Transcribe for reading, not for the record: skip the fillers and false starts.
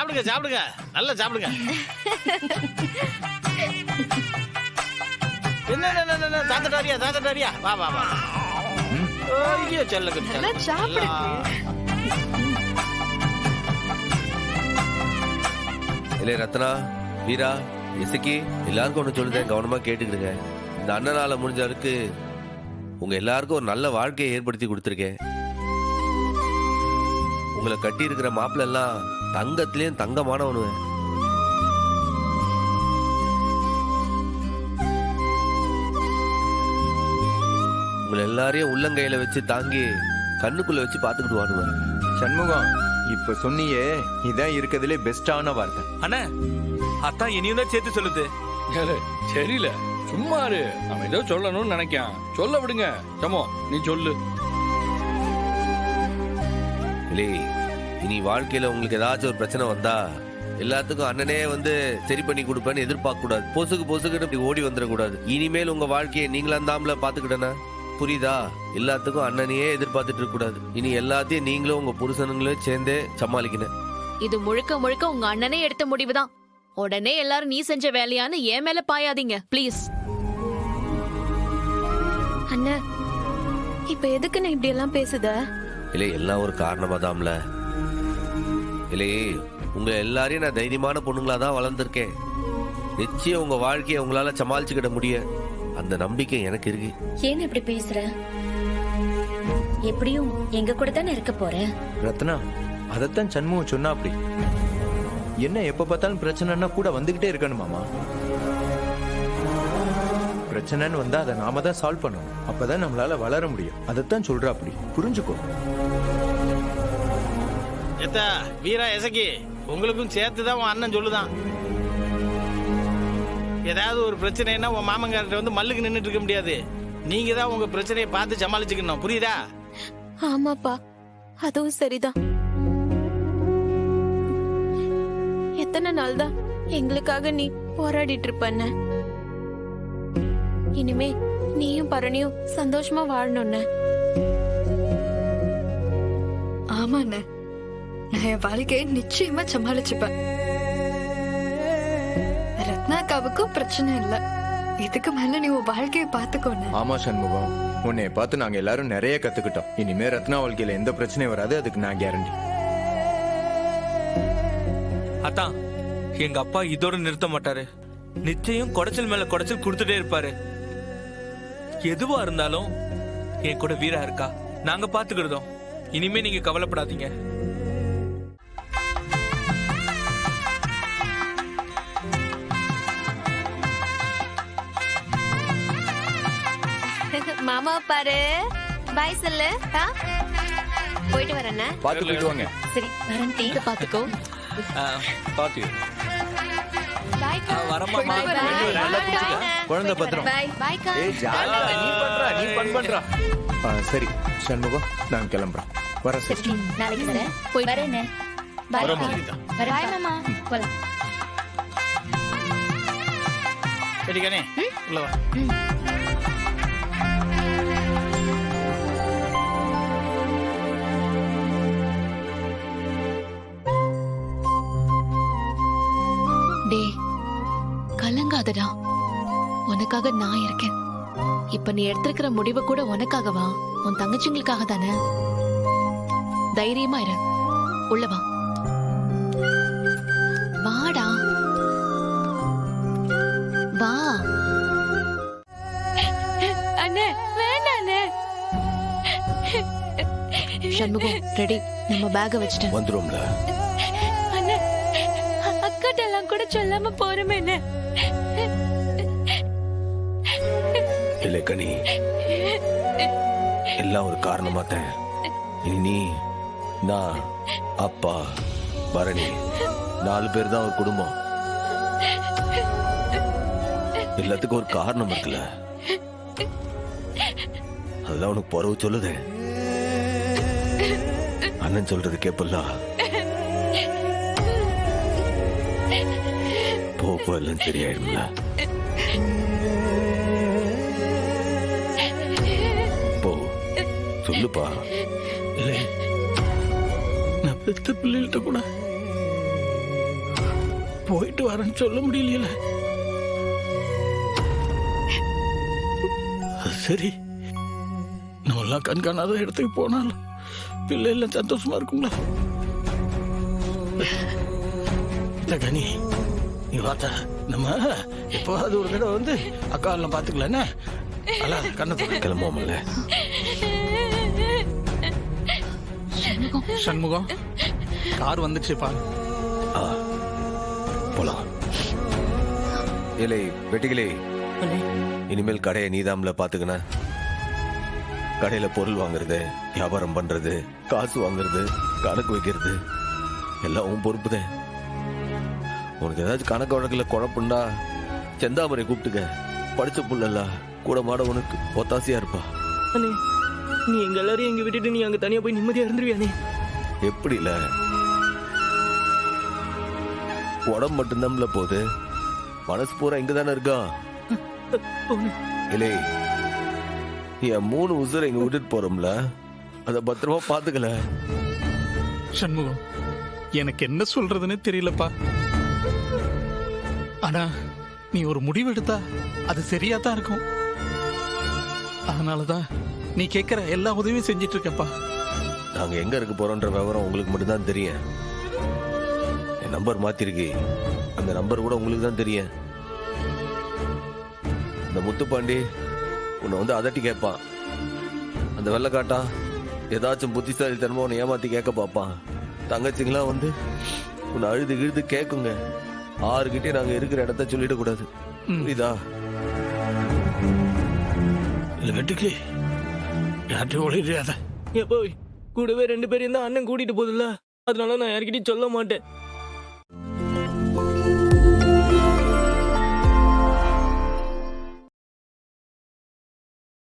சாப்பிடுங்க சாப்பிடுங்க, நல்லா சாப்பிடுங்க. என்ன தாத்தட்டாரியா வா வா வா. ஐயோ செல்லக்கு நல்லா சாப்பிடு. இல்ல ரத்னா, வீரா, இசக்கி எல்லாருக்கும் ஒண்ணு சொல்லுதேன், கவனமா கேட்டுக்கிடுங்க. இந்த அண்ணனால முடிஞ்ச அளவுக்கு உங்க எல்லாருக்கும் ஒரு நல்ல வாழ்க்கையை ஏற்படுத்தி கொடுத்துருக்கேன். உங்களை கட்டி இருக்கிற மாப்பிள்ள எல்லாம் தங்கத்திலயும் தங்கமானவனுவ. உங்களை எல்லாரையும் உள்ளங்கையில வச்சு தாங்கி கண்ணுக்குள்ள வச்சு பாத்துக்கிட்டு வாடுவேன். சண்முகம், இப்ப சொன்னியே இதான் இருக்கிறதுலே பெஸ்டான வார்த்தை. அண்ணா அத்தான் இனியும் தான் சேர்த்து சொல்லுது. சரியில்ல, சும்மா இரு. அவன் ஏதோ சொல்லணும்னு நினைக்கான், சொல்ல விடுங்க. சமோ நீ சொல்லு. இல்லை, இனி வாழ்க்கையில உங்களுக்கு ஏதாச்சும் ஒரு பிரச்சனை வந்தா எல்லாத்துக்கும் அண்ணனே வந்து சரி பண்ணி கொடுப்பேன்னு எதிர்பார்க்க கூடாது. பொசுக்குன்னு இப்படி ஓடி வந்துடக்கூடாது. இனிமேல் உங்க வாழ்க்கையை நீங்களா தாம்ல பாத்துக்கிட்டேன்னா, புரியுதா? எல்லாத்துக்கும் அண்ணனையே எதிர்பார்த்துட்டு இருக்க கூடாது. இனி எல்லாத்தையும் நீங்களும் உங்க புருஷனுங்களும் சேர்ந்தே சமாளிக்கணும். இது முழுக்க முழுக்க உங்க அண்ணனே எடுத்த முடிவுதான். உடனே எல்லாரும் நீ செஞ்ச வேலையான்னு என் மேல பாயாதீங்க ப்ளீஸ். அண்ணா, இப்ப எதுக்கு நான் இப்படி எல்லாம் பேசுத? இல்லை, எல்லாம் ஒரு காரணமா தான்ல. இல்லை, உங்க எல்லாரையும் நான் தைரியமான பொண்ணுங்களா தான் வளர்ந்துருக்கேன். நிச்சயம் உங்க வாழ்க்கையை உங்களால சமாளிச்சுக்கிட முடியும். அந்த நம்பிக்கை எனக்கு இருக்கு. ஏன் இப்படி பேசுற? எப்படியும் எங்க கூட தானே இருக்க போற. ரத்னா, அதத்தான் சண்முகம் சொன்னா. அப்படி என்ன எப்ப பார்த்தாலும் பிரச்சனைன்னா கூட வந்துகிட்டே இருக்கணுமாமா? பிரச்சனைன்னு வந்தா அதை நாம தான் சால்வ் பண்ணணும். அப்பதான் நம்மளால வளர முடியும். அதத்தான் சொல்றா. அப்படி புரிஞ்சுக்கோ. எத்தா வீரா, இசக்கி உங்களுக்கும் சேர்த்துதான் உன் அண்ணன் சொல்லுதான். ஏதாவது ஒரு பிரச்சனைன்னா உன் மாமங்கார்ட்ட வந்து மல்லுக்கு நின்றுட்டு இருக்க முடியாது. நீங்க தான் உங்க பிரச்சனையை பார்த்து சமாளிச்சுக்கணும், புரியுதா? ஆமாப்பா, அதுவும் சரிதான். எத்தனை நாள் தான் எங்களுக்காக நீ போராடிட்டு இருப்பண்ண. இனிமே நீயும் பரணியும் சந்தோஷமா வாழணும்னு. ஆமாண்ண, நான் என் வாழ்க்கையை நிச்சயமா சமாளிச்சுப்பேன். ரத்னாக்காவுக்கும் பிரச்சனை இல்ல. இதுக்கு மேல நீ உன் வாழ்க்கையை பாத்துக்கோன்னு. ஆமா சண்முகம், உன்னை பார்த்து நாங்க எல்லாரும் நிறைய கத்துக்கிட்டோம். இனிமே ரத்னா வாழ்க்கையில எந்த பிரச்சனையும் வராது, அதுக்கு நான் கேரண்டி. அத்தான் எங்க அப்பா இதோட நிறுத்த மாட்டாரு. நிச்சயம் குடைச்சல் மேல குடைச்சல் கொடுத்துட்டே இருப்பாரு. எதுவா இருந்தாலும் என் கூட வீரா இருக்கா, நாங்க பாத்துக்கிடுதோம். இனிமே நீங்க கவலைப்படாதீங்க. மாமா பாரு, பாய் சொல்லு. போயிட்டு வரேன். பாத்து போயிட்டு வாங்க. சரி வரேன். டீ பாத்துக்கோ. பாத்து வரமா குழந்தை பத்திரம். ஏய் ஜாலா, நீ பண்றா. சரி சண்முகம், நான் கிளம்புறேன். வர சரி, நாளைக்கு வரேன். போய் வரேன். பாய் பாய் மாமா. போலாம். சரிக்கானே, உள்ள வா. டே கலங்காதடா, உனக்காக நான் இருக்கேன். இப்ப நீ எடுத்திருக்கிற முடிவு கூட உனக்காகவா, உன் தங்கச்சிங்களுக்காக தானே. தைரியமா இரு, உள்ள வா. வாடா வா. அண்ணே வேண்டாண்ணே. சண்முகம் ரெடி, நம்ம பேக வச்சுட்டேன். வந்துரும்ல. அண்ணே, அக்காட்ட எல்லாம் கூட சொல்லாம போறமே. இல்லை கனி, எல்லாம் ஒரு காரணமா தான். இனி நீ, நான், அப்பா, பரணி 4 பேர் தான் ஒரு குடும்பம். எல்லாத்துக்கும் ஒரு காரணம் இருக்குல்ல, அதுதான் உனக்கு பொறவு சொல்லுது. அண்ணன் சொல்றது கேப்பல்ல. போ எல்லாம் சரியாயிடும்ல. போ சொல்லுப்பா. இல்லை, நான் பெத்த பிள்ளைகிட்ட கூட போயிட்டு வரேன்னு சொல்ல முடியல. சரி, நம்ம எல்லாம் கண்காணாத இடத்துக்கு போனாலும் பிள்ளை எல்லாம் சந்தோஷமா இருக்குங்களா? கனி, நீ பார்த்தா நம்ம எப்போது ஒரு தடவை வந்து அக்கா எல்லாம் பாத்துக்கல கண்ணத்தை கிளம்புவோம்ல. சண்முகம், கார் வந்துச்சுப்பா. போலாம். ஏலே வெட்டிகளே, இனிமேல் கடையை நீதாம்ல பாத்துக்கன. கடையில பொருள் வாங்குறது, வியாபாரம் பண்றது, காசு வாங்குறது, கணக்கு வைக்கிறது எல்லாம் உன் பொறுப்புதான். உனக்கு ஏதாச்சும் கணக்கு வழக்கில் குழப்பம்டா செந்தாமரை கூப்பிட்டுக்க. படிச்ச புள்ளல்ல, கூட மாட உனக்கு ஒத்தாசையா இருப்பா. நீ எங்க எல்லாரையும் எங்க விட்டுட்டு நீ அங்க தனியா போய் நிம்மதியா இருந்துருவியானே? எப்படி இல்ல, உடம்பு மட்டும்தான்ல போகுது, மனசு பூரா இங்க தானே இருக்கா. இல்லை, என் 3 உசுரை இங்க விட்டுட்டு போறோம்ல, அத பத்திரமா பாத்துக்கல. சண்முகம், எனக்கு என்ன சொல்றதுன்னு தெரியலப்பா. ஆனா நீ ஒரு முடிவு எடுத்தா அது சரியா தான் இருக்கும். அதனாலதான் நீ கேட்கிற எல்லா உதவியும் செஞ்சிட்டு இருக்கப்பா. நாங்க எங்க இருக்க போறோம்ன்ற விவரம் உங்களுக்கு மட்டும்தான் தெரியும். என் நம்பர் மாத்திருக்கு, அந்த நம்பர் கூட உங்களுக்கு தான் தெரியும். இந்த முத்துப்பாண்டி உன்னை வந்து அதட்டி கேட்பான். அந்த வெள்ளக்காட்டா ஏதாச்சும் புத்திசாலித்தனமா உன்னை ஏமாத்தி கேட்க பார்ப்பான். தங்கச்சிங்களாம் வந்து உன்னை அழுது கிழுது கேட்குங்க. 6 கிட்டே நாங்க இருக்கிற இடத்த சொல்லிட கூடாது, புரியுதா? இல்ல வெட்டுக்கு யார்ட்டையும் ஒளிடாத. எப்போ கூடவே 2 பேரையும் தான் அண்ணன் கூட்டிட்டு போகுதுல்ல, அதனால நான் யார்கிட்டயும் சொல்ல மாட்டேன்.